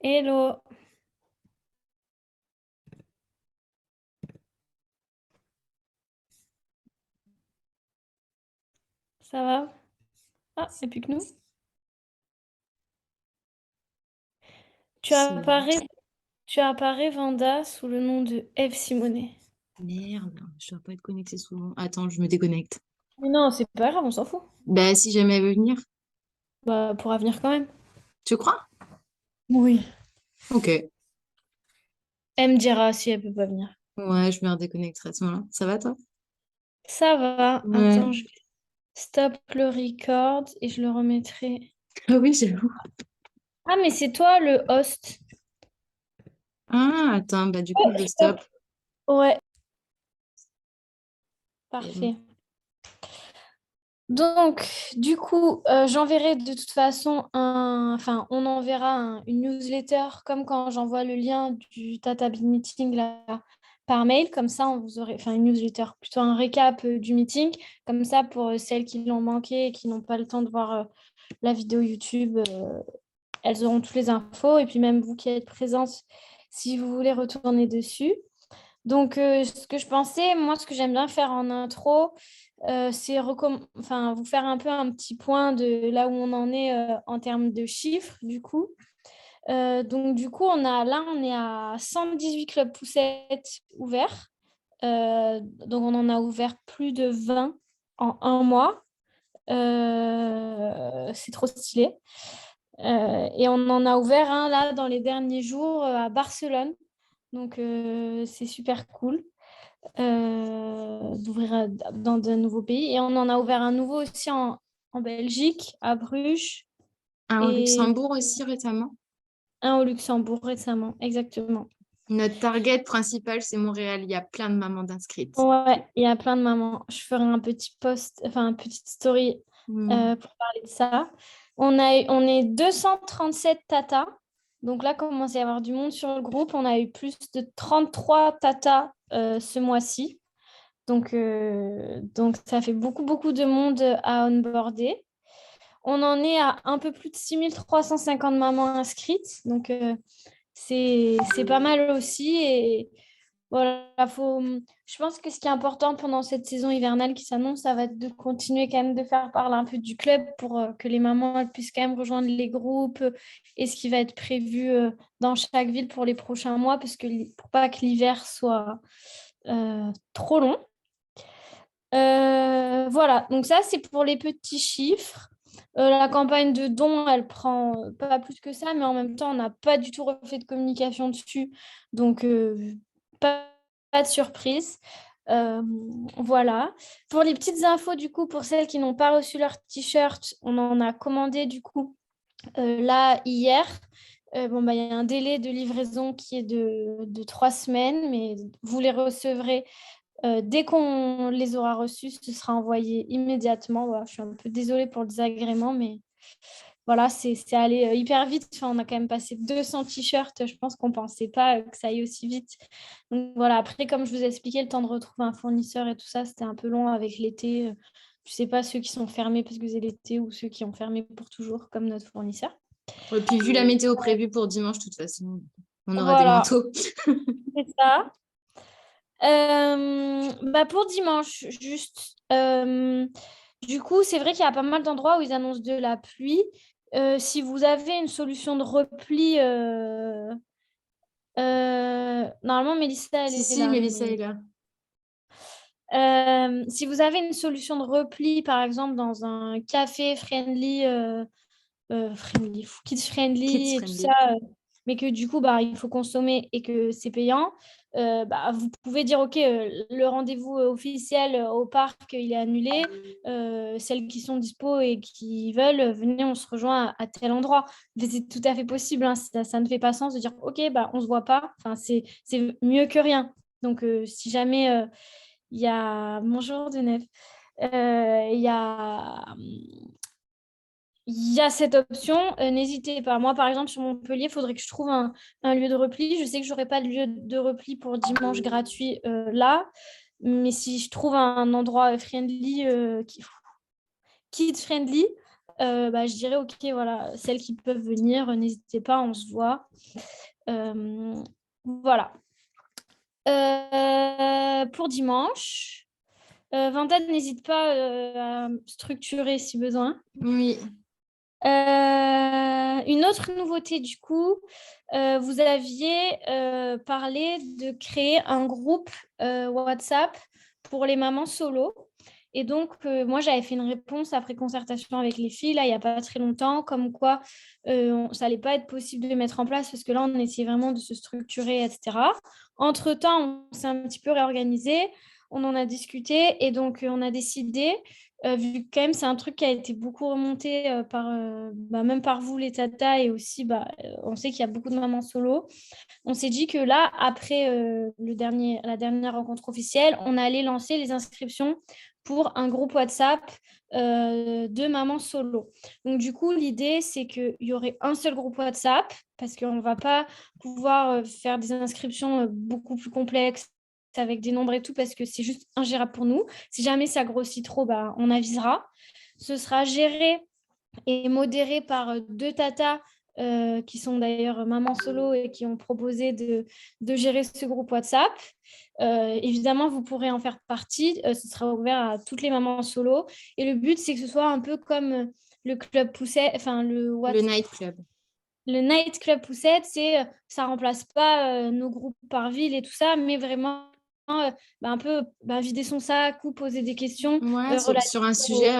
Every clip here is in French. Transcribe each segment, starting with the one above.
Hello, ça va? Ah, et puis que nous. Tu C'est- apparais, tu apparais Vanda sous le nom de Eve Simonet. Merde, je dois pas être connectée souvent. Attends, je me déconnecte. Mais non, c'est pas grave, on s'en fout. Bah, si jamais elle veut venir. Bah, pour avenir quand même. Tu crois? Oui. Ok. Elle me dira si elle peut pas venir. Ouais, je me redéconnecterai à ce moment-là. Ça va, toi? Ça va. Ouais. Attends, je vais stop le record et je le remettrai. Ah oui, j'avoue. Ah, mais c'est toi le host. Ah, attends, bah du coup, Oh, je le stop. stop. Ouais, Et bon. parfait. Donc, du coup, j'enverrai de toute façon enfin, on enverra une newsletter comme quand j'envoie le lien du Tata Big Meeting là, par mail. Comme ça, on vous aurez, enfin, une newsletter, plutôt un récap du meeting. Comme ça, pour celles qui l'ont manqué et qui n'ont pas le temps de voir la vidéo YouTube, elles auront toutes les infos. Et puis, même vous qui êtes présentes, si vous voulez retourner dessus. Donc, ce que je pensais, moi, ce que j'aime bien faire en intro, c'est enfin, vous faire un peu un petit point de là où on en est en termes de chiffres, du coup. Donc, du coup, on est à 118 clubs poussettes ouverts. Donc, on en a ouvert plus de 20 en un mois. C'est trop stylé. Et on en a ouvert un là dans les derniers jours à Barcelone. Donc, c'est super cool d'ouvrir dans de nouveaux pays. Et on en a ouvert un nouveau aussi en Belgique, à Bruges, Ah, au et Luxembourg aussi récemment. un au Luxembourg récemment, exactement. Notre target principal, c'est Montréal. Il y a plein de mamans d'inscrites. Ouais, il y a plein de mamans. Je ferai un petit post, enfin une petite story Hmm. pour parler de ça. On est 237 tatas. Donc là, commence à y avoir du monde sur le groupe. On a eu plus de 33 tatas ce mois-ci. Donc, ça fait beaucoup, beaucoup de monde à onboarder. On en est à un peu plus de 6 350 mamans inscrites. Donc, c'est pas mal aussi. Et voilà, je pense que ce qui est important pendant cette saison hivernale qui s'annonce, ça va être de continuer quand même de faire parler un peu du club pour que les mamans elles puissent quand même rejoindre les groupes et ce qui va être prévu dans chaque ville pour les prochains mois, parce que pour pas que l'hiver soit trop long. Voilà, donc ça, c'est pour les petits chiffres. La campagne de dons, elle prend pas plus que ça, mais en même temps, on n'a pas du tout refait de communication dessus. Donc, pas, pas de surprise. Euh, voilà. Pour les petites infos, du coup, pour celles qui n'ont pas reçu leur t-shirt, on en a commandé, du coup, là, hier. Bon, bah, il y a un délai de livraison qui est de 3 semaines, mais vous les recevrez dès qu'on les aura reçus, ce sera envoyé immédiatement. Voilà, je suis un peu désolée pour le désagrément, mais voilà, c'est allé hyper vite. Enfin, on a quand même passé 200 t-shirts. Je pense qu'on ne pensait pas que ça aille aussi vite. Donc voilà, après, comme je vous ai expliqué, le temps de retrouver un fournisseur et tout ça, c'était un peu long avec l'été. Je ne sais pas ceux qui sont fermés parce que c'est l'été ou ceux qui ont fermé pour toujours, comme notre fournisseur. Et puis, vu la météo prévue pour dimanche, de toute façon, on aura des Voilà, manteaux. c'est ça. Bah pour dimanche, juste. Du coup, c'est vrai qu'il y a pas mal d'endroits où ils annoncent de la pluie. Si vous avez une solution de repli, normalement, Mélissa, elle Si, est si, là. Mélissa est Mais là. si vous avez une solution de repli, par exemple, dans un café friendly, kids Kids friendly et tout ça, friendly. mais que du coup, bah, il faut consommer et que c'est payant, bah, vous pouvez dire, OK, le rendez-vous officiel au parc, il est annulé. Celles qui sont dispo et qui veulent, venez, on se rejoint à tel endroit. Mais c'est tout à fait possible, hein. Ça ne fait pas sens de dire, OK, bah, on ne se voit pas. Enfin, c'est mieux que rien. Donc, si jamais il y a... Bonjour, Denef. Il y a cette option, n'hésitez pas. Moi, par exemple, sur Montpellier, il faudrait que je trouve un lieu de repli. Je sais que je n'aurai pas de lieu de repli pour dimanche gratuit là, mais si je trouve un endroit friendly, kids friendly, je dirais, OK, voilà, celles qui peuvent venir, n'hésitez pas, on se voit. Voilà. Pour dimanche, Vanda, n'hésite pas à structurer si besoin. Oui. Une autre nouveauté, du coup, vous aviez parlé de créer un groupe WhatsApp pour les mamans solo. Et donc, moi, j'avais fait une réponse après concertation avec les filles, là, il n'y a pas très longtemps, comme quoi ça n'allait pas être possible de mettre en place parce que là, on essayait vraiment de se structurer, etc. Entre-temps, on s'est un petit peu réorganisé, on en a discuté et donc on a décidé vu que quand même c'est un truc qui a été beaucoup remonté même par vous les tatas et aussi on sait qu'il y a beaucoup de mamans solo. On s'est dit que là, après la dernière rencontre officielle, on allait lancer les inscriptions pour un groupe WhatsApp de mamans solo. Donc du coup, l'idée, c'est qu'il y aurait un seul groupe WhatsApp parce qu'on ne va pas pouvoir faire des inscriptions beaucoup plus complexes avec des nombres et tout parce que c'est juste ingérable pour nous. Si jamais ça grossit trop, on avisera. Ce sera géré et modéré par deux tatas qui sont d'ailleurs mamans solo et qui ont proposé de gérer ce groupe WhatsApp. Évidemment, vous pourrez en faire partie. Ce sera ouvert à toutes les mamans solo. Et le but, c'est que ce soit un peu comme le club poussette, enfin Le night club. Le night club poussette, ça remplace pas nos groupes par ville et tout ça, mais vraiment un peu vider son sac ou poser des questions Ouais, sur un sujet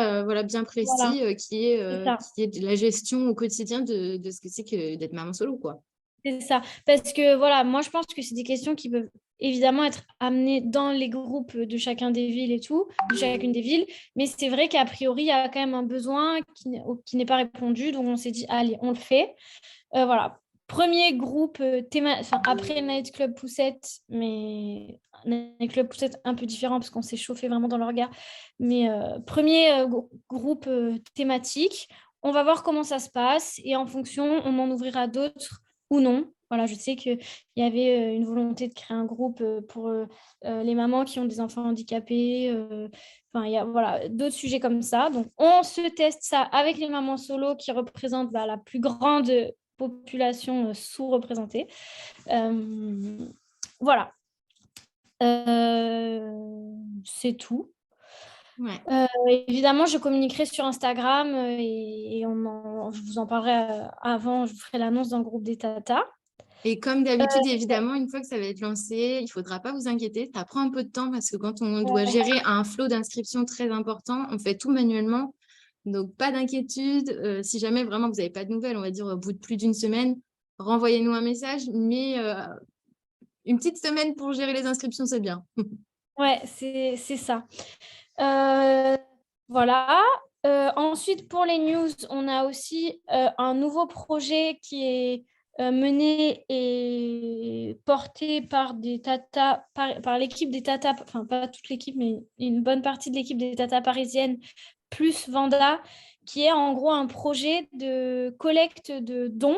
bien précis qui est de la gestion au quotidien de ce que c'est que d'être maman solo, quoi. C'est ça. Parce que voilà, moi je pense que c'est des questions qui peuvent évidemment être amenées dans les groupes de chacun des villes et tout, de chacune des villes. Mais c'est vrai qu'a priori, il y a quand même un besoin qui n'est pas répondu. Donc on s'est dit, allez, on le fait. Voilà. Premier groupe après Night Club Poussette, mais Night Club Poussette un peu différent parce qu'on s'est chauffé vraiment dans le regard. Mais premier groupe thématique. On va voir comment ça se passe et en fonction, on en ouvrira d'autres ou non. Voilà, je sais qu'il y avait une volonté de créer un groupe pour les mamans qui ont des enfants handicapés. Il y a d'autres sujets comme ça. Donc, on se teste ça avec les mamans solo qui représentent la plus grande population sous-représentée. Voilà. C'est tout. Ouais. Évidemment, je communiquerai sur Instagram et je vous en parlerai avant, je vous ferai l'annonce dans le groupe des tatas. Et comme d'habitude, évidemment, une fois que ça va être lancé, il ne faudra pas vous inquiéter. Ça prend un peu de temps parce que quand on doit gérer un flot d'inscriptions très important, on fait tout manuellement. Donc, pas d'inquiétude. Si jamais vraiment vous n'avez pas de nouvelles, on va dire au bout de plus d'une semaine, renvoyez-nous un message. Mais une petite semaine pour gérer les inscriptions, c'est bien. Ouais, c'est ça. Voilà. Ensuite, pour les news, on a aussi un nouveau projet qui est mené et porté par des tatas, par l'équipe des tatas, enfin pas toute l'équipe, mais une bonne partie de l'équipe des tatas parisiennes, plus Vanda, qui est en gros un projet de collecte de dons.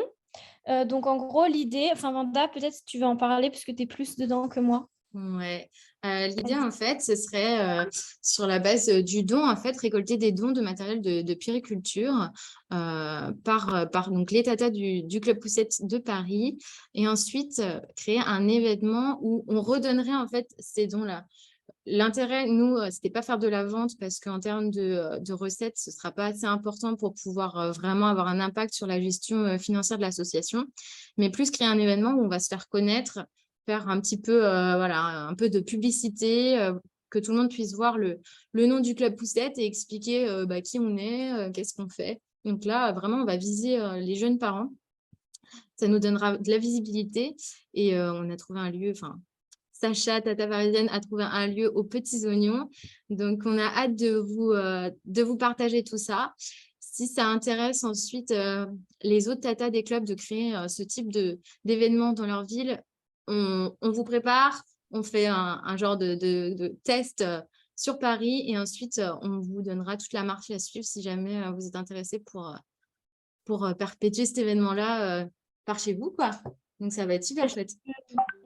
Donc en gros, l'idée, enfin Vanda, peut-être tu veux en parler parce que tu es plus dedans que moi. Ouais. L'idée, en fait, ce serait sur la base du don, en fait, récolter des dons de matériel de puériculture par donc, les tatas du Club Poussette de Paris et ensuite créer un événement où on redonnerait, en fait, ces dons-là. L'intérêt, nous, c'était pas faire de la vente parce qu'en termes de recettes, ce sera pas assez important pour pouvoir vraiment avoir un impact sur la gestion financière de l'association, mais plus créer un événement où on va se faire connaître, faire un petit peu, un peu de publicité, que tout le monde puisse voir le nom du Club Poussette et expliquer qui on est, qu'est-ce qu'on fait. Donc là, vraiment, on va viser les jeunes parents. Ça nous donnera de la visibilité et on a trouvé un lieu, Sacha, Tata Parisienne, a trouvé un lieu aux Petits Oignons. Donc, on a hâte de vous partager tout ça. Si ça intéresse ensuite les autres tatas des clubs de créer ce type d'événement dans leur ville, on vous prépare, on fait un genre de test sur Paris et ensuite, on vous donnera toute la marche à suivre si jamais vous êtes intéressé pour perpétuer cet événement-là par chez vous, quoi. Donc, ça va être super chouette.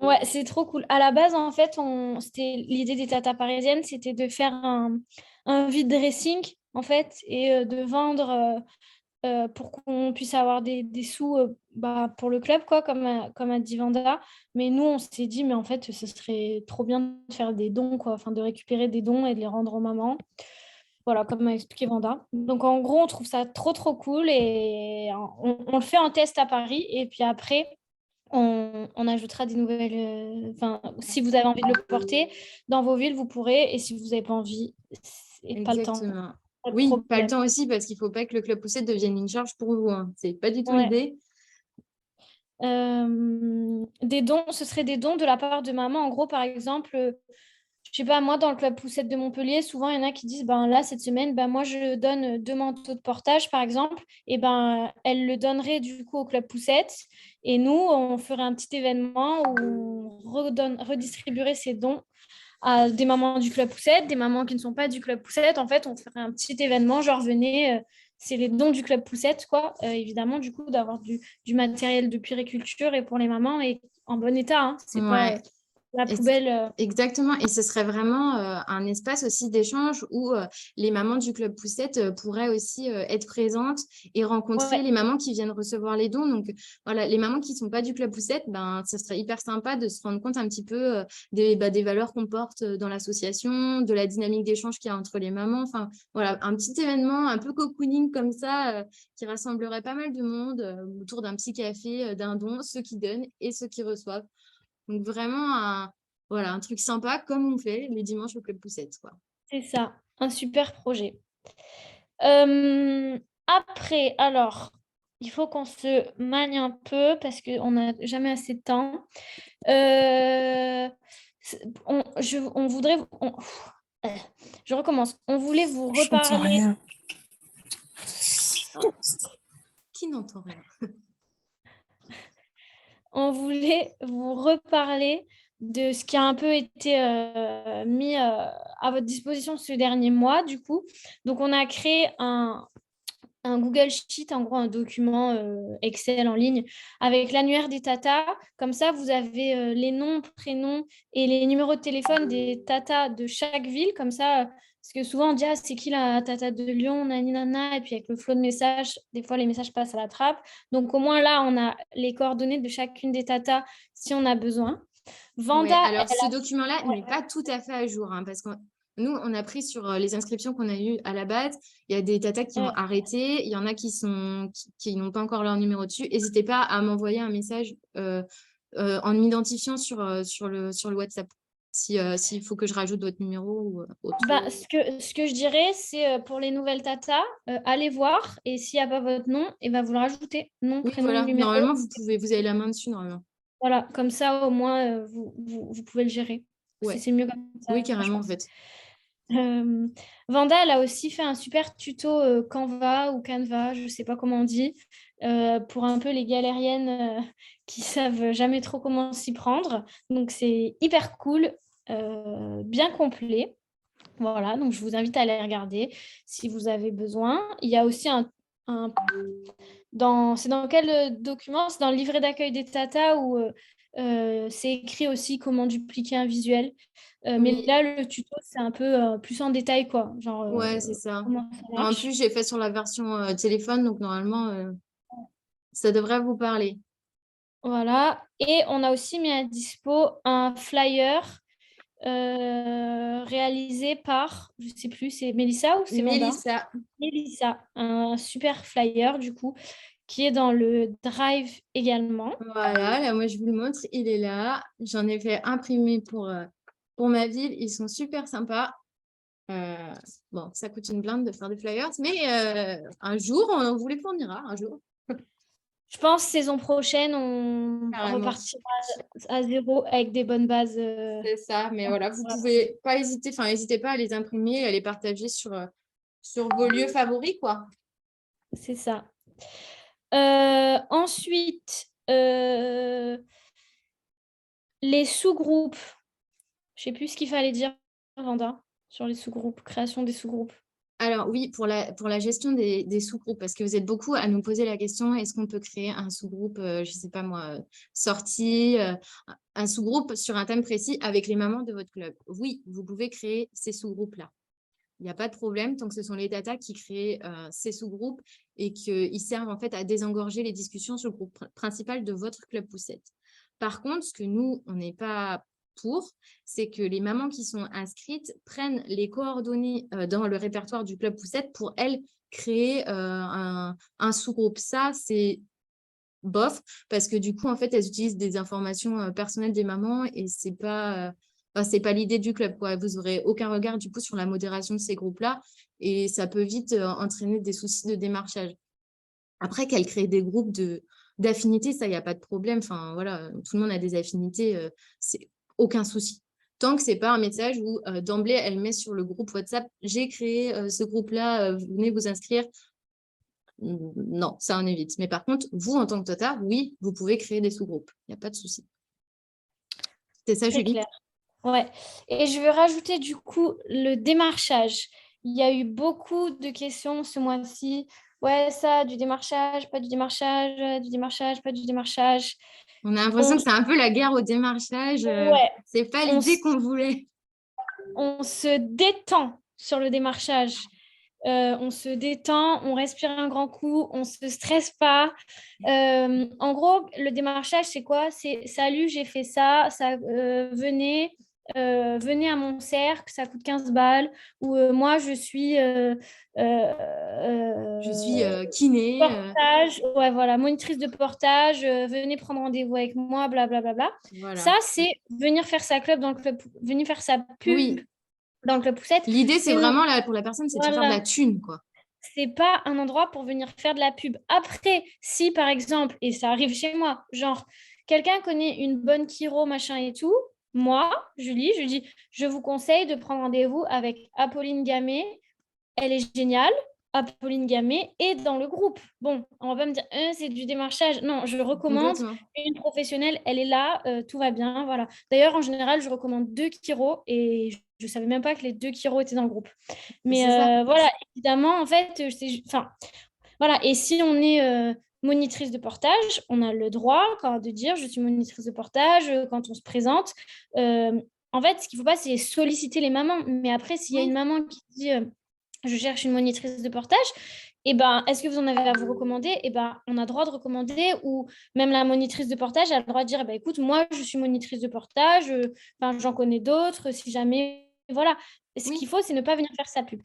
Ouais, c'est trop cool. À la base, en fait, c'était l'idée des tatas parisiennes, c'était de faire un vide dressing en fait, et de vendre pour qu'on puisse avoir des sous pour le club, quoi, comme a dit Vanda. Mais nous, on s'est dit, mais en fait, ce serait trop bien de faire des dons, quoi, enfin, de récupérer des dons et de les rendre aux mamans. Voilà, comme a expliqué Vanda. Donc, en gros, on trouve ça trop, trop cool et on le fait en test à Paris. Et puis après, on ajoutera des nouvelles. Enfin, si vous avez envie de le porter dans vos villes, vous pourrez. Et si vous n'avez pas envie et pas le temps, Exactement. pas de Oui, pas le problème. temps aussi, parce qu'il ne faut pas que le club poussette devienne une charge pour vous, hein. C'est pas du tout Ouais. l'idée. Des dons, ce serait des dons de la part de maman. En gros, par exemple, je sais pas, moi, dans le club poussette de Montpellier, souvent, il y en a qui disent, ben là, cette semaine, ben moi, je donne 2 manteaux de portage, par exemple, et ben elle le donnerait du coup au club poussette. Et nous, on ferait un petit événement où on redistribuerait ces dons à des mamans du club poussette, des mamans qui ne sont pas du club poussette. En fait, on ferait un petit événement, genre venez, c'est les dons du club poussette, quoi. Évidemment, du coup, d'avoir du matériel de puériculture et pour les mamans et en bon état, hein. C'est pas Ouais. la Et poubelle. exactement, et ce serait vraiment un espace aussi d'échange où les mamans du club poussette pourraient aussi être présentes et rencontrer Ouais, les mamans qui viennent recevoir les dons. Donc voilà, les mamans qui ne sont pas du club poussette, ben, ce serait hyper sympa de se rendre compte un petit peu des valeurs qu'on porte dans l'association, de la dynamique d'échange qu'il y a entre les mamans. Enfin voilà, un petit événement un peu cocooning comme ça qui rassemblerait pas mal de monde autour d'un petit café, d'un don, ceux qui donnent et ceux qui reçoivent. Donc vraiment voilà, un truc sympa comme on fait les dimanches au Club Poussette, quoi. c'est ça, un super projet. Après, alors, il faut qu'on se manie un peu parce qu'on n'a jamais assez de temps. On voudrait. Je recommence. On voulait vous J'entends reparler. rien. Qui n'entend rien? On voulait vous reparler de ce qui a un peu été mis à votre disposition ce dernier mois, du coup. Donc, on a créé un Google Sheet, en gros un document Excel en ligne avec l'annuaire des tatas. Comme ça, vous avez les noms, prénoms et les numéros de téléphone des tatas de chaque ville. Comme ça, parce que souvent on dit ah, c'est qui la tata de Lyon, nani nana, et puis avec le flot de messages, des fois les messages passent à la trappe. Donc au moins là, on a les coordonnées de chacune des tatas si on a besoin. Ouais, Vanda, alors elle ce a... document-là n'est pas tout à fait à jour, hein, parce que nous, on a pris sur les inscriptions qu'on a eues à la base, il y a des tatas qui ont arrêté, il y en a qui n'ont pas encore leur numéro dessus. N'hésitez pas à m'envoyer un message en m'identifiant sur le WhatsApp, s'il faut que je rajoute votre numéro ou autre. Ce que je dirais, c'est pour les nouvelles tatas, allez voir et s'il n'y a pas votre nom, et ben vous le rajoutez. Nom, Oui, prénom, voilà, numéro. normalement, vous avez la main dessus, normalement. Voilà, comme ça, au moins, vous pouvez le gérer. Ouais, C'est mieux comme oui, ça, je carrément, en pense. fait. Euh, Vanda, elle a aussi fait un super tuto Canva ou Canva, je ne sais pas comment on dit, pour un peu les galériennes qui savent jamais trop comment s'y prendre. Donc, c'est hyper cool, bien complet. Voilà, donc je vous invite à aller regarder si vous avez besoin. Il y a aussi un c'est dans quel document? C'est dans le livret d'accueil des tatas où c'est écrit aussi comment dupliquer un visuel. Mais Oui, là, le tuto, c'est un peu plus en détail, quoi. Genre, ouais, c'est ça. comment ça En marche. plus, j'ai fait sur la version téléphone, donc normalement, ça devrait vous parler. Voilà. Et on a aussi mis à dispo un flyer réalisé par, je sais plus, c'est Mélissa ou c'est Vanda? Mélissa, Mélissa, un super flyer du coup, qui est dans le Drive également. voilà, là, moi, je vous le montre, il est là. J'en ai fait imprimer pour ma ville. Ils sont super sympas. Euh, bon, ça coûte une blinde de faire des flyers, mais un jour, on vous les fournira, un jour. Je pense saison prochaine, on Carrément. repartira à zéro avec des bonnes bases. C'est ça, mais voilà, vous Voilà, pouvez pas hésiter, enfin, n'hésitez pas à les imprimer et à les partager sur vos lieux favoris, quoi. c'est ça. Ensuite, les sous-groupes. Je sais plus ce qu'il fallait dire, Vanda, sur les sous-groupes, création des sous-groupes. Alors oui, pour la gestion des sous-groupes, parce que vous êtes beaucoup à nous poser la question, est-ce qu'on peut créer un sous-groupe, je ne sais pas moi, sortie, un sous-groupe sur un thème précis avec les mamans de votre club? Oui, vous pouvez créer ces sous-groupes-là. Il n'y a pas de problème tant que ce sont les tatas qui créent ces sous-groupes et qu'ils servent en fait à désengorger les discussions sur le groupe principal de votre club poussette. Par contre, ce que nous, on n'est pas pour, c'est que les mamans qui sont inscrites prennent les coordonnées dans le répertoire du club poussette pour, elles, créer un sous-groupe. Ça, c'est bof, parce que du coup, en fait, elles utilisent des informations personnelles des mamans et c'est pas l'idée du club, quoi. Vous n'aurez aucun regard, du coup, sur la modération de ces groupes-là et ça peut vite entraîner des soucis de démarchage. Après, qu'elles créent des groupes d'affinités, ça, il n'y a pas de problème. Enfin, voilà, tout le monde a des affinités, c'est aucun souci. Tant que ce n'est pas un message où d'emblée, elle met sur le groupe WhatsApp, j'ai créé ce groupe-là, venez vous inscrire. Non, ça on évite. Mais par contre, vous, en tant que Tata, oui, vous pouvez créer des sous-groupes. Il n'y a pas de souci. C'est ça, Très Julie? clair. Ouais. Et je veux rajouter du coup le démarchage. Il y a eu beaucoup de questions ce mois-ci. Ouais, ça, du démarchage, pas du démarchage, du démarchage, pas du démarchage. On a l'impression On, que c'est un peu la guerre au démarchage. ouais, C'est pas on, l'idée s- qu'on voulait. on se détend sur le démarchage. On se détend, on respire un grand coup, on ne se stresse pas. En gros, le démarchage, c'est quoi? C'est salut, j'ai fait ça, venez à mon cercle, ça coûte 15 balles. Ou moi, je suis Je suis kiné. portage, ouais, voilà, monitrice de portage, venez prendre rendez-vous avec moi, blablabla. Ça, Voilà. c'est venir faire sa club dans le club, venir faire sa pub Oui. dans le club poussette. L'idée, c'est C'est vraiment, là, pour la personne, c'est de se faire de la voilà, thune, quoi. c'est pas un endroit pour venir faire de la pub. Après, si par exemple, et ça arrive chez moi, genre quelqu'un connaît une bonne chiro, machin et tout, moi, Julie, je dis, je vous conseille de prendre rendez-vous avec Apolline Gamet. Elle est géniale. Apolline Gamet est dans le groupe. Bon, on va me dire, c'est du démarchage. Non, je recommande Complètement. une professionnelle, elle est là, tout va bien, voilà. D'ailleurs, en général, je recommande 2 chiros et je ne savais même pas que les 2 chiros étaient dans le groupe. Mais C'est ça. voilà, évidemment, en fait, enfin, voilà. Et si on est monitrice de portage, on a le droit de dire je suis monitrice de portage quand on se présente. En fait, ce qu'il ne faut pas, c'est solliciter les mamans. Mais après, s'il y a une Oui. maman qui dit je cherche une monitrice de portage, eh ben, est-ce que vous en avez à vous recommander? Eh ben, on a droit de recommander, ou même la monitrice de portage a le droit de dire, eh ben, écoute, moi, je suis monitrice de portage, enfin, j'en connais d'autres, si jamais, voilà. Ce Oui. qu'il faut, c'est ne pas venir faire sa pub.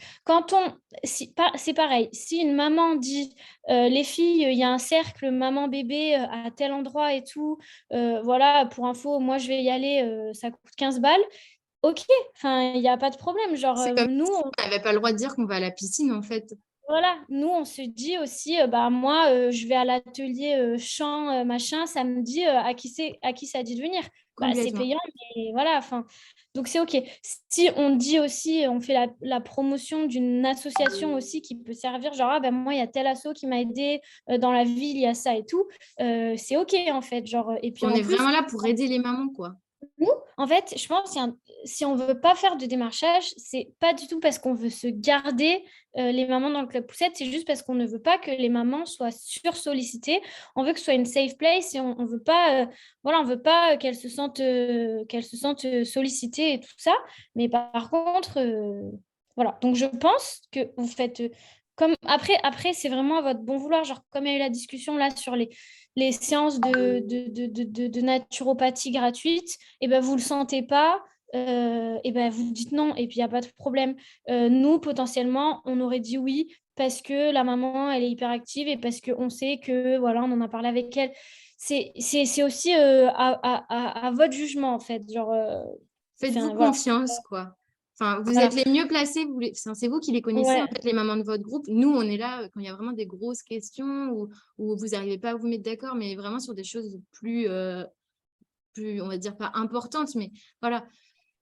C'est pareil, si une maman dit, les filles, il y a un cercle maman-bébé à tel endroit et tout, voilà, pour info, moi, je vais y aller, ça coûte 15 balles. Ok, enfin, il n'y a pas de problème. Genre, C'est comme nous, si on n'avait pas le droit de dire qu'on va à la piscine, en fait. voilà, nous, on se dit aussi, bah, moi, je vais à l'atelier chant, machin, samedi, à qui ça dit de venir? Bah, c'est Complètement. payant, mais voilà, enfin, donc c'est OK. Si on dit aussi, on fait la promotion d'une association aussi qui peut servir, genre, ah, ben, moi, il y a tel asso qui m'a aidé dans la ville, il y a ça et tout, c'est OK, en fait. Genre, et puis On en est plus, vraiment là pour aider les mamans, quoi. nous, en fait, je pense que si on ne veut pas faire de démarchage, c'est pas du tout parce qu'on veut se garder les mamans dans le club poussette, c'est juste parce qu'on ne veut pas que les mamans soient sursollicitées. On veut que ce soit une safe place et on veut pas, voilà, on veut pas qu'elles se sentent sollicitées et tout ça. Mais par contre, voilà. Donc je pense que vous faites comme après, c'est vraiment à votre bon vouloir. Genre, comme il y a eu la discussion là sur les séances de naturopathie gratuites, et ben vous ne le sentez pas, et ben vous dites non, et puis il n'y a pas de problème. Nous, potentiellement, on aurait dit oui parce que la maman, elle est hyperactive et parce qu'on sait que, voilà, on en a parlé avec elle. C'est aussi à votre jugement, en fait. Genre, Faites-vous voilà. confiance, quoi. Enfin, vous êtes Voilà. les mieux placés, enfin, c'est vous qui les connaissez, en Ouais, fait, les mamans de votre groupe. Nous, on est là quand il y a vraiment des grosses questions où vous n'arrivez pas à vous mettre d'accord, mais vraiment sur des choses plus, on va dire, pas importantes, mais voilà.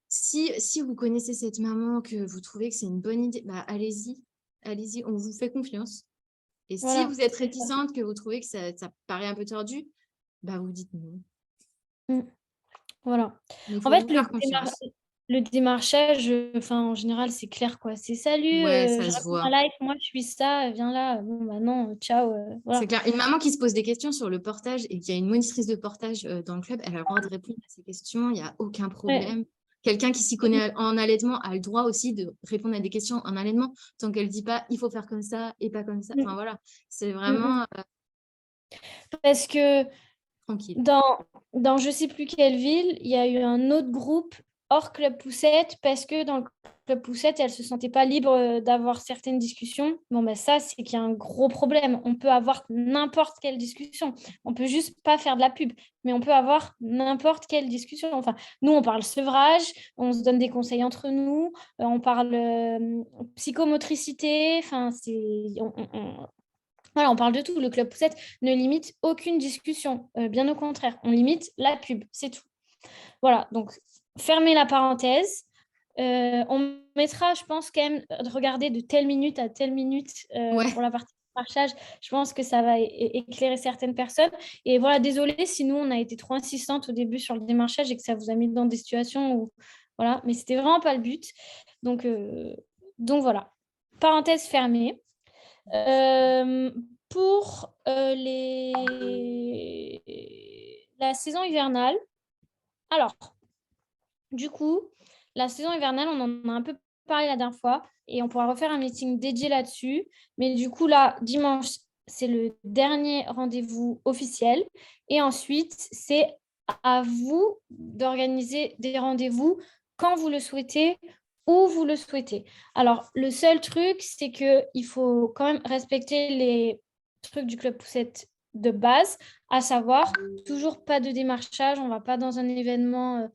Si vous connaissez cette maman, que vous trouvez que c'est une bonne idée, bah, allez-y, allez-y, on vous fait confiance. Et si voilà. vous êtes réticente, que vous trouvez que ça paraît un peu tordu, bah, vous dites non. Mm. Voilà. Mais il En faut fait, vous faire confiance. le démarchage, enfin, en général, c'est clair, quoi. C'est salut, Ouais, ça je se réponds à voit. live, moi, je suis ça, viens là. Bon, bah non, ciao, C'est voilà. clair. Une maman qui se pose des questions sur le portage et qui a une monitrice de portage dans le club, elle a le droit de répondre à ces questions. Il n'y a aucun Ouais, problème. quelqu'un qui s'y connaît en allaitement a le droit aussi de répondre à des questions en allaitement, tant qu'elle ne dit pas il faut faire comme ça et pas comme ça. Enfin voilà, c'est vraiment Parce que tranquille. dans je sais plus quelle ville, il y a eu un autre groupe hors Club Poussette parce que dans le Club Poussette, elle ne se sentait pas libre d'avoir certaines discussions. Bon, ben ça, c'est qu'il y a un gros problème. On peut avoir n'importe quelle discussion. On peut juste pas faire de la pub, mais on peut avoir n'importe quelle discussion. Enfin, nous, on parle sevrage, on se donne des conseils entre nous, on parle psychomotricité. Enfin, voilà, on parle de tout. Le Club Poussette ne limite aucune discussion. Bien au contraire, on limite la pub, c'est tout. Voilà, donc fermez la parenthèse. On mettra, je pense, quand même, de regarder de telle minute à telle minute Ouais. pour la partie marchage. Je pense que ça va éclairer certaines personnes. Et voilà, désolée si nous, on a été trop insistante au début sur le démarchage et que ça vous a mis dans des situations où... Voilà, mais c'était vraiment pas le but. Donc voilà, parenthèse fermée. Pour la saison hivernale, alors, du coup, la saison hivernale, on en a un peu parlé la dernière fois et on pourra refaire un meeting dédié là-dessus. Mais du coup, là, dimanche, c'est le dernier rendez-vous officiel. Et ensuite, c'est à vous d'organiser des rendez-vous quand vous le souhaitez, où vous le souhaitez. Alors, le seul truc, c'est qu'il faut quand même respecter les trucs du Club Poussette de base, à savoir toujours pas de démarchage. On ne va pas dans un événement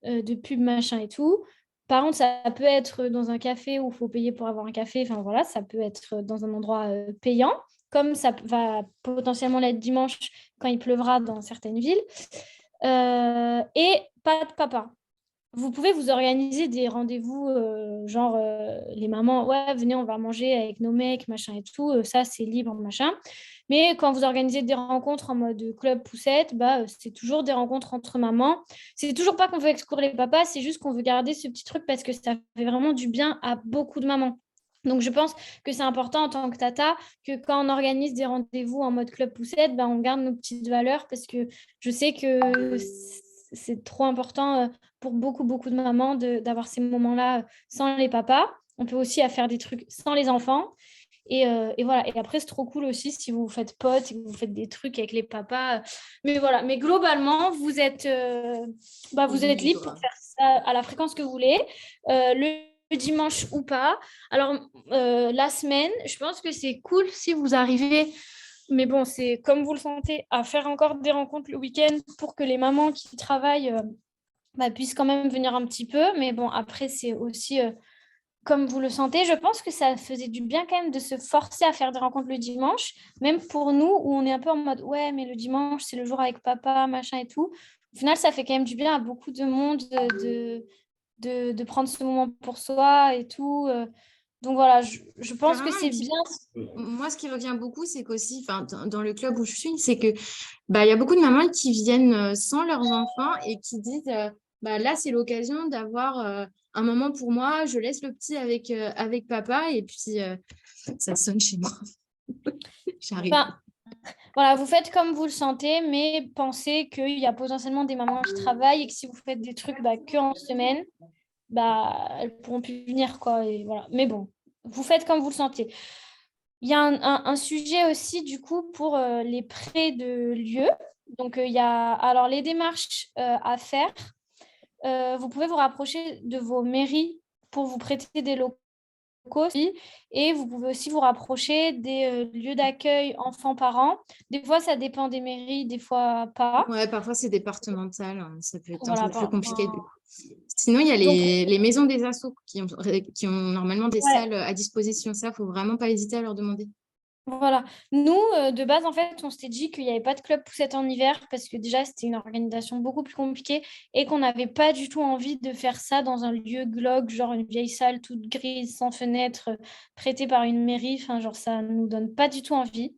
de pub, machin et tout. Par contre, ça peut être dans un café où il faut payer pour avoir un café. Enfin voilà, ça peut être dans un endroit payant, comme ça va potentiellement l'être dimanche quand il pleuvra dans certaines villes. Et pas de papa. Vous pouvez vous organiser des rendez-vous, genre les mamans, ouais, venez, on va manger avec nos mecs, machin et tout. Ça, c'est libre, machin. Mais quand vous organisez des rencontres en mode club poussette, bah, c'est toujours des rencontres entre mamans. C'est toujours pas qu'on veut exclure les papas, c'est juste qu'on veut garder ce petit truc parce que ça fait vraiment du bien à beaucoup de mamans. Donc, je pense que c'est important en tant que tata que quand on organise des rendez-vous en mode club poussette, bah, on garde nos petites valeurs parce que je sais que c'est trop important pour beaucoup, beaucoup de mamans d'avoir ces moments-là sans les papas. On peut aussi faire des trucs sans les enfants. Et voilà. Et après, c'est trop cool aussi si vous faites potes et que vous faites des trucs avec les papas. Mais voilà. Mais globalement, vous êtes libre pour faire ça à la fréquence que vous voulez. Le dimanche ou pas. Alors, la semaine, je pense que c'est cool si vous arrivez, mais bon, c'est comme vous le sentez, à faire encore des rencontres le week-end pour que les mamans qui travaillent puissent quand même venir un petit peu. Mais bon, après, c'est aussi comme vous le sentez. Je pense que ça faisait du bien quand même de se forcer à faire des rencontres le dimanche, même pour nous, où on est un peu en mode, ouais, mais le dimanche, c'est le jour avec papa, machin et tout. Au final, ça fait quand même du bien à beaucoup de monde de prendre ce moment pour soi et tout. Donc voilà, je pense que Carrément, et c'est puis bien. moi, ce qui revient beaucoup, c'est qu'aussi, dans le club où je suis, c'est que il y a beaucoup de mamans qui viennent sans leurs enfants et qui disent là, c'est l'occasion d'avoir un moment pour moi, je laisse le petit avec papa et puis ça sonne chez moi. J'arrive. Enfin, voilà, vous faites comme vous le sentez, mais pensez qu'il y a potentiellement des mamans qui travaillent et que si vous faites des trucs que en semaine, elles pourront plus venir, quoi. Et voilà. Mais bon, vous faites comme vous le sentez. Il y a un sujet aussi, du coup, pour les prêts de lieux. Donc, il y a alors les démarches à faire. Vous pouvez vous rapprocher de vos mairies pour vous prêter des locaux aussi. Et vous pouvez aussi vous rapprocher des lieux d'accueil enfants-parents. Des fois, ça dépend des mairies, des fois pas. Ouais, parfois c'est départemental, hein, ça peut être un Voilà. peu plus compliqué du coup. Sinon, il y a Donc, les maisons des assos qui ont normalement des ouais, salles à disposition. Ça, faut vraiment pas hésiter à leur demander. voilà. Nous, de base, en fait, on s'était dit qu'il n'y avait pas de club poussette en hiver parce que déjà, c'était une organisation beaucoup plus compliquée et qu'on n'avait pas du tout envie de faire ça dans un lieu glauque, genre une vieille salle toute grise, sans fenêtre, prêtée par une mairie. Enfin, genre, ça ne nous donne pas du tout envie.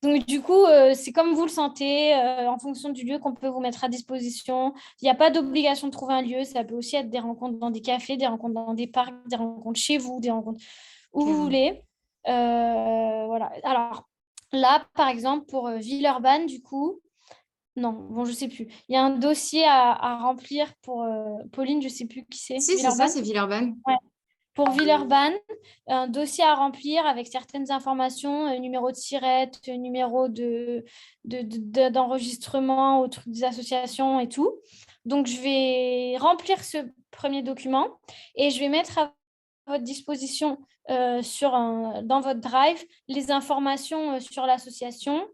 Donc, du coup, c'est comme vous le sentez, en fonction du lieu qu'on peut vous mettre à disposition. Il n'y a pas d'obligation de trouver un lieu. Ça peut aussi être des rencontres dans des cafés, des rencontres dans des parcs, des rencontres chez vous, des rencontres où vous Clairement. voulez. Voilà. Alors, là, par exemple, pour Villeurbanne, du coup, Non, bon, je sais plus. Il y a un dossier à remplir pour Pauline, je sais plus qui c'est. Si, c'est ça, Villeurbanne? c'est Villeurbanne. Ouais. Pour Villeurbanne, un dossier à remplir avec certaines informations, numéro de SIRET, numéro d'enregistrement au truc des associations et tout. Donc, je vais remplir ce premier document et je vais mettre à votre disposition dans votre Drive les informations sur l'association.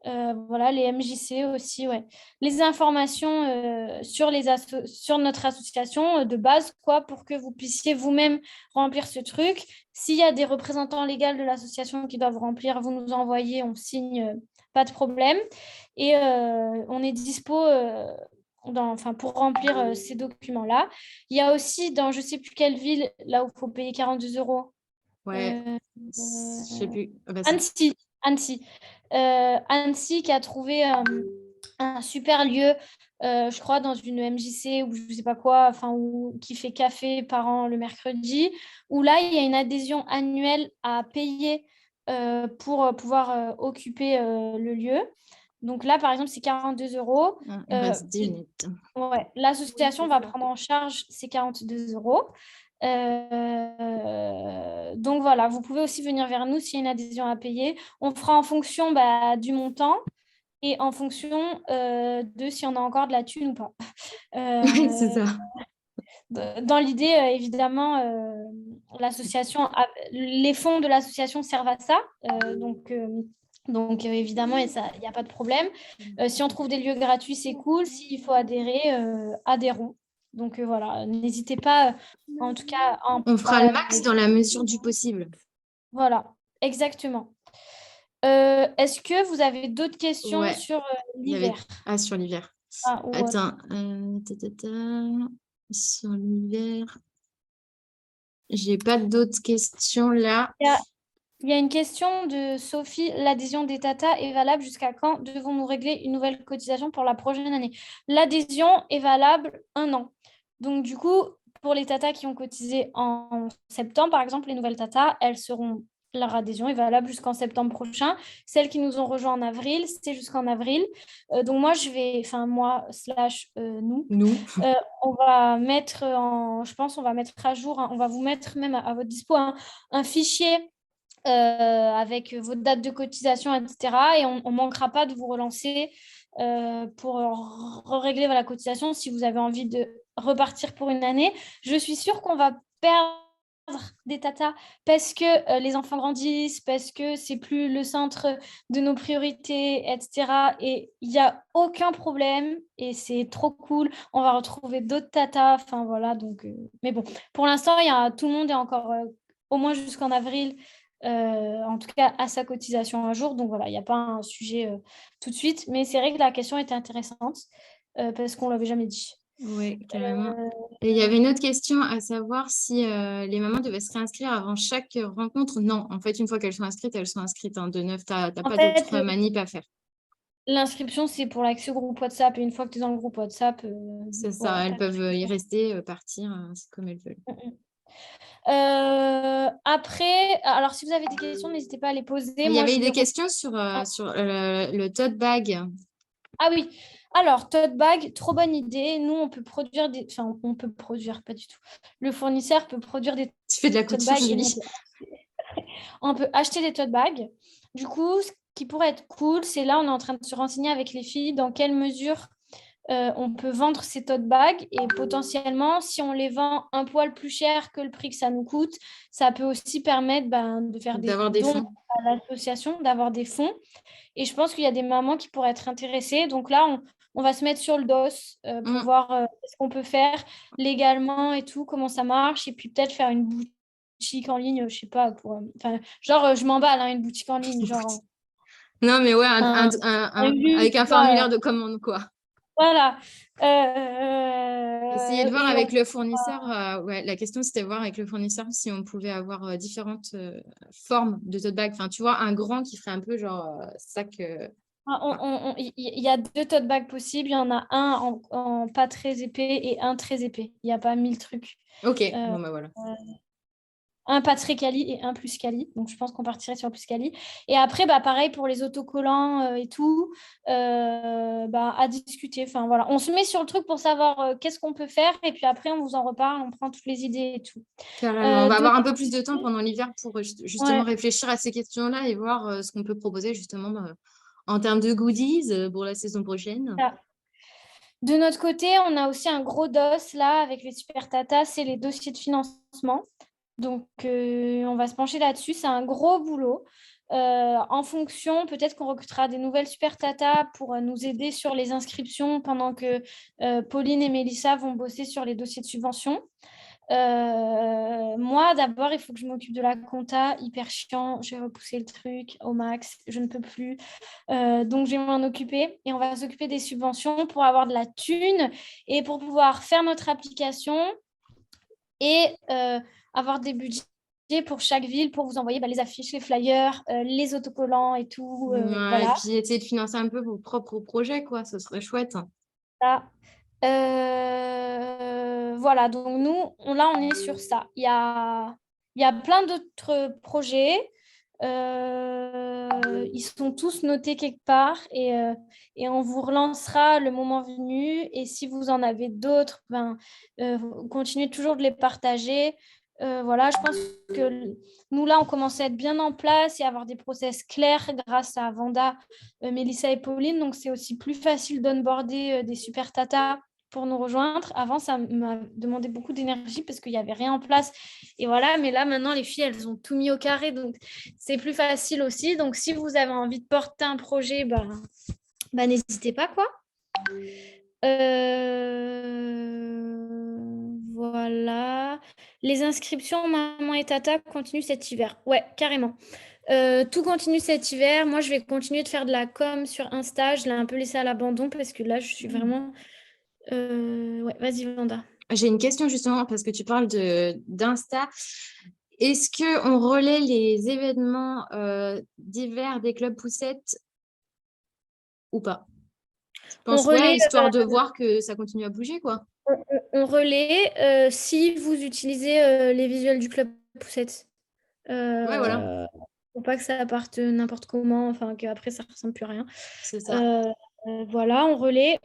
Voilà, les MJC aussi, ouais. Les informations sur notre association de base, quoi, pour que vous puissiez vous-même remplir ce truc. S'il y a des représentants légaux de l'association qui doivent remplir, vous nous envoyez, on signe, pas de problème. Et on est dispo pour remplir ces documents-là. Il y a aussi dans je ne sais plus quelle ville, là où il faut payer 42 euros. Ouais, je sais plus. Ah bah, Annecy. Annecy. Annecy qui a trouvé un super lieu, je crois, dans une MJC ou je ne sais pas quoi, qui fait café par an le mercredi, où là, il y a une adhésion annuelle à payer pour pouvoir occuper le lieu. Donc là, par exemple, c'est 42 euros. il reste 10 minutes. Ouais, l'association va prendre en charge ces 42 euros. Donc voilà, vous pouvez aussi venir vers nous s'il y a une adhésion à payer. On fera en fonction du montant et en fonction de si on a encore de la thune ou pas. C'est ça. Dans l'idée, évidemment, les fonds de l'association servent à ça. Donc évidemment, il n'y a pas de problème. Si on trouve des lieux gratuits, c'est cool. S'il faut adhérer, adhérons. Donc voilà, n'hésitez pas, en tout cas, à en On fera parler le max dans la mesure du possible. Voilà, exactement. Est-ce que vous avez d'autres questions sur l'hiver? Sur l'hiver. Ou Attends. Sur l'hiver. J'ai pas d'autres questions là. Il y a une question de Sophie. L'adhésion des Tata est valable jusqu'à quand devons-nous régler une nouvelle cotisation pour la prochaine année? L'adhésion est valable 1 an. Donc, du coup, pour les Tata qui ont cotisé en septembre, par exemple, les nouvelles Tata, leur adhésion est valable jusqu'en septembre prochain. Celles qui nous ont rejoints en avril, c'est jusqu'en avril. Donc, moi, nous, on va mettre je pense, on va mettre à jour, on va vous mettre même à votre dispo un fichier avec vos dates de cotisation, etc. Et on ne manquera pas de vous relancer pour régler la cotisation si vous avez envie de repartir pour une année. Je suis sûre qu'on va perdre des tatas parce que les enfants grandissent, parce que c'est plus le centre de nos priorités, etc. Et il n'y a aucun problème et c'est trop cool. On va retrouver d'autres tatas. Enfin voilà, donc mais bon, pour l'instant, tout le monde est encore au moins jusqu'en avril. En tout cas à sa cotisation un jour. Donc voilà, il n'y a pas un sujet tout de suite. Mais c'est vrai que la question était intéressante parce qu'on ne l'avait jamais dit. Oui, carrément. Et il y avait une autre question à savoir si les mamans devaient se réinscrire avant chaque rencontre. Non, en fait, une fois qu'elles sont inscrites, elles sont inscrites. De neuf, tu n'as pas d'autres manip à faire. L'inscription, c'est pour l'accès au groupe WhatsApp. Et une fois que tu es dans le groupe WhatsApp, c'est ça, elles peuvent y rester, partir, c'est comme elles veulent. Après, alors si vous avez des questions, n'hésitez pas à les poser. Il y avait des questions sur le tote bag. Ah oui, alors tote bag, trop bonne idée. Nous, on peut produire on peut produire, pas du tout. Le fournisseur peut produire des Tu fais de la couture, Julie. On peut acheter des tote bags. Du coup, ce qui pourrait être cool, c'est là, on est en train de se renseigner avec les filles dans quelle mesure on peut vendre ces tote bags et potentiellement, si on les vend un poil plus cher que le prix que ça nous coûte, ça peut aussi permettre de faire des dons à l'association, d'avoir des fonds. Et je pense qu'il y a des mamans qui pourraient être intéressées. Donc là, on va se mettre sur le dos pour voir ce qu'on peut faire légalement et tout, comment ça marche. Et puis peut-être faire une boutique en ligne, je sais pas, je m'emballe, une boutique en ligne, genre. Non, mais ouais, avec un formulaire de commande, quoi. Voilà. Essayer de voir avec le fournisseur. La question, c'était de voir avec le fournisseur si on pouvait avoir différentes formes de tote bag. Enfin, tu vois, un grand qui ferait un peu genre sac. Il y a 2 tote bags possibles. Il y en a un en pas très épais et un très épais. Il n'y a pas 1000 trucs. Ok, bon, bah voilà. un pas très quali et un plus quali. Donc, je pense qu'on partirait sur le plus quali. Et après, pareil pour les autocollants et tout, à discuter. Enfin, voilà. On se met sur le truc pour savoir qu'est-ce qu'on peut faire. Et puis après, on vous en reparle, on prend toutes les idées et tout. Carrément. On va De avoir un notre peu plus de temps pendant l'hiver pour justement Ouais, réfléchir à ces questions-là et voir ce qu'on peut proposer justement en termes de goodies pour la saison prochaine. ça. De notre côté, on a aussi un gros dos là avec les super tatas, c'est les dossiers de financement. Donc, on va se pencher là-dessus. C'est un gros boulot. En fonction, peut-être qu'on recrutera des nouvelles super tatas pour nous aider sur les inscriptions pendant que Pauline et Mélissa vont bosser sur les dossiers de subvention. Moi, d'abord, il faut que je m'occupe de la compta, hyper chiant. J'ai repoussé le truc au max, je ne peux plus. Donc, je vais m'en occuper et on va s'occuper des subventions pour avoir de la thune et pour pouvoir faire notre application et avoir des budgets pour chaque ville pour vous envoyer les affiches, les flyers, les autocollants et tout. Ouais, et Voilà. puis essayer de financer un peu vos propres projets, quoi. Ce serait chouette. Ça. Voilà, donc nous, là, on est sur ça. Il y a plein d'autres projets. Ils sont tous notés quelque part et on vous relancera le moment venu. Et si vous en avez d'autres, continuez toujours de les partager. Voilà, je pense que nous, là, on commence à être bien en place et avoir des process clairs grâce à Vanda, Mélissa et Pauline. Donc, c'est aussi plus facile d'onboarder des super tatas pour nous rejoindre. Avant, ça m'a demandé beaucoup d'énergie parce qu'il n'y avait rien en place. Et voilà, mais là, maintenant, les filles, elles ont tout mis au carré. Donc, c'est plus facile aussi. Donc, si vous avez envie de porter un projet, n'hésitez pas, quoi. Voilà. Les inscriptions, maman et tata, continuent cet hiver. Ouais, carrément. Tout continue cet hiver. Moi, je vais continuer de faire de la com sur Insta. Je l'ai un peu laissé à l'abandon parce que là, je suis vraiment... Ouais, vas-y, Vanda. J'ai une question justement parce que tu parles d'Insta. Est-ce qu'on relaie les événements d'hiver des clubs poussettes ou pas? Je On pense ouais, relaie, histoire de voir que ça continue à bouger, quoi. on relaie si vous utilisez les visuels du club Poussette. Ouais, voilà, Pour pas que ça parte n'importe comment, enfin qu'après ça ressemble plus à rien. c'est ça. Euh, voilà, on relaie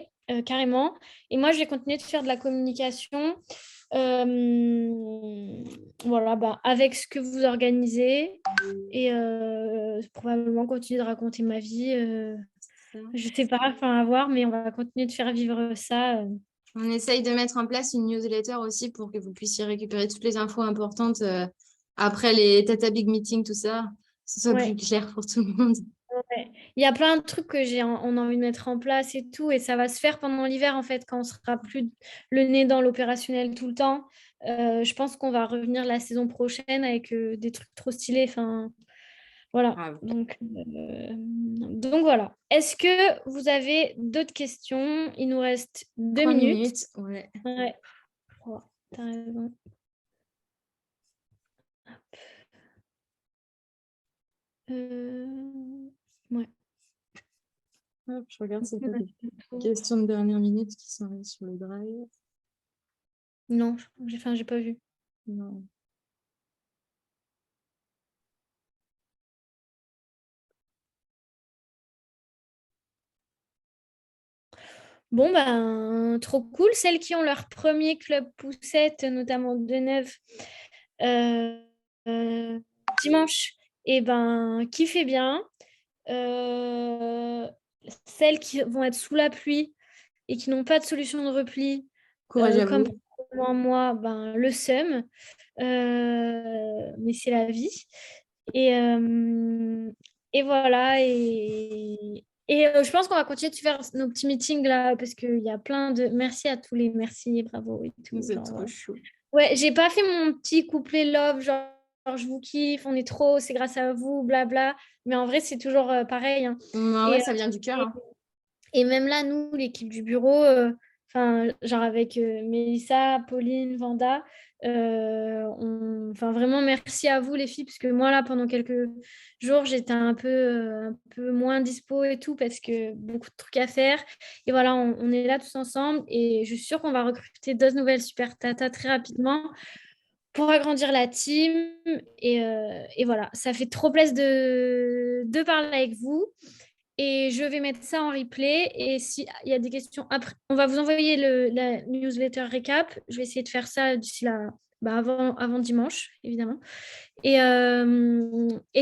carrément. Et moi, je vais continuer de faire de la communication. Voilà, avec ce que vous organisez et probablement continuer de raconter ma vie. Ça. Je sais pas, enfin à voir, mais on va continuer de faire vivre ça. On essaye de mettre en place une newsletter aussi pour que vous puissiez récupérer toutes les infos importantes après les Tata Big Meeting, tout ça, que ce soit plus Ouais. clair pour tout le monde. Ouais. Il y a plein de trucs que on a envie de mettre en place et tout, et ça va se faire pendant l'hiver en fait, quand on sera plus le nez dans l'opérationnel tout le temps. Je pense qu'on va revenir la saison prochaine avec des trucs trop stylés. Enfin, voilà. Grave. Donc voilà. Est-ce que vous avez d'autres questions? Il nous reste 2 3 minutes. minutes, ouais. Ouais. Oh, t'as raison. Ouais. Hop, je regarde si tu as des questions de dernière minute qui sont arrivées sur le drive. Non, j'ai pas vu. Non. Bon, trop cool. Celles qui ont leur premier club poussette, notamment de Neuve, dimanche, et kiffez bien. Celles qui vont être sous la pluie et qui n'ont pas de solution de repli, Courage à comme vous. moi, le seum. Mais c'est la vie. Et, voilà. Et je pense qu'on va continuer de faire nos petits meetings là, parce qu'il y a plein de... Merci à tous les merci, bravo et tout. C'est Genre, trop chou. ouais, j'ai pas fait mon petit couplet love, genre, je vous kiffe, on est trop, c'est grâce à vous, blabla. Mais en vrai, c'est toujours pareil, hein. Ouais, Et, ça vient du cœur. Hein. et même là, nous, l'équipe du bureau, genre avec Mélissa, Pauline, Vanda, vraiment merci à vous les filles, parce que moi là, pendant quelques jours, j'étais un peu moins dispo et tout, parce que beaucoup de trucs à faire. Et voilà, on est là tous ensemble et je suis sûre qu'on va recruter 2 nouvelles super tata très rapidement pour agrandir la team. Et voilà, ça fait trop plaisir de parler avec vous. Et je vais mettre ça en replay. Et s'il y a des questions après, on va vous envoyer la newsletter récap. Je vais essayer de faire ça d'ici là, avant dimanche, évidemment. Et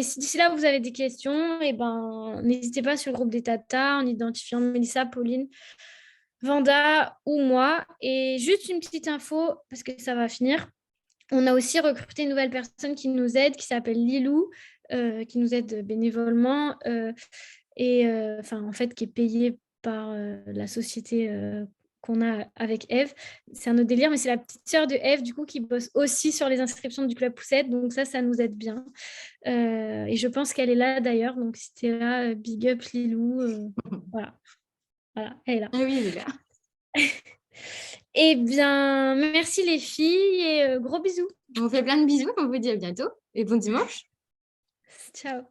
si d'ici là, vous avez des questions, n'hésitez pas sur le groupe des Tata en identifiant Mélissa, Pauline, Vanda ou moi. Et juste une petite info, parce que ça va finir. On a aussi recruté une nouvelle personne qui nous aide, qui s'appelle Lilou, qui nous aide bénévolement en fait, qui est payée par la société qu'on a avec Eve. C'est un autre délire, mais c'est la petite sœur de Eve, du coup, qui bosse aussi sur les inscriptions du Club Poussette. Donc ça nous aide bien. Et je pense qu'elle est là, d'ailleurs. Donc, si tu es là, big up Lilou. Voilà. Voilà, elle est là. Ah oui, elle est là. Eh bien, merci les filles et gros bisous. On vous fait plein de bisous, on vous dit à bientôt et bon dimanche. Ciao.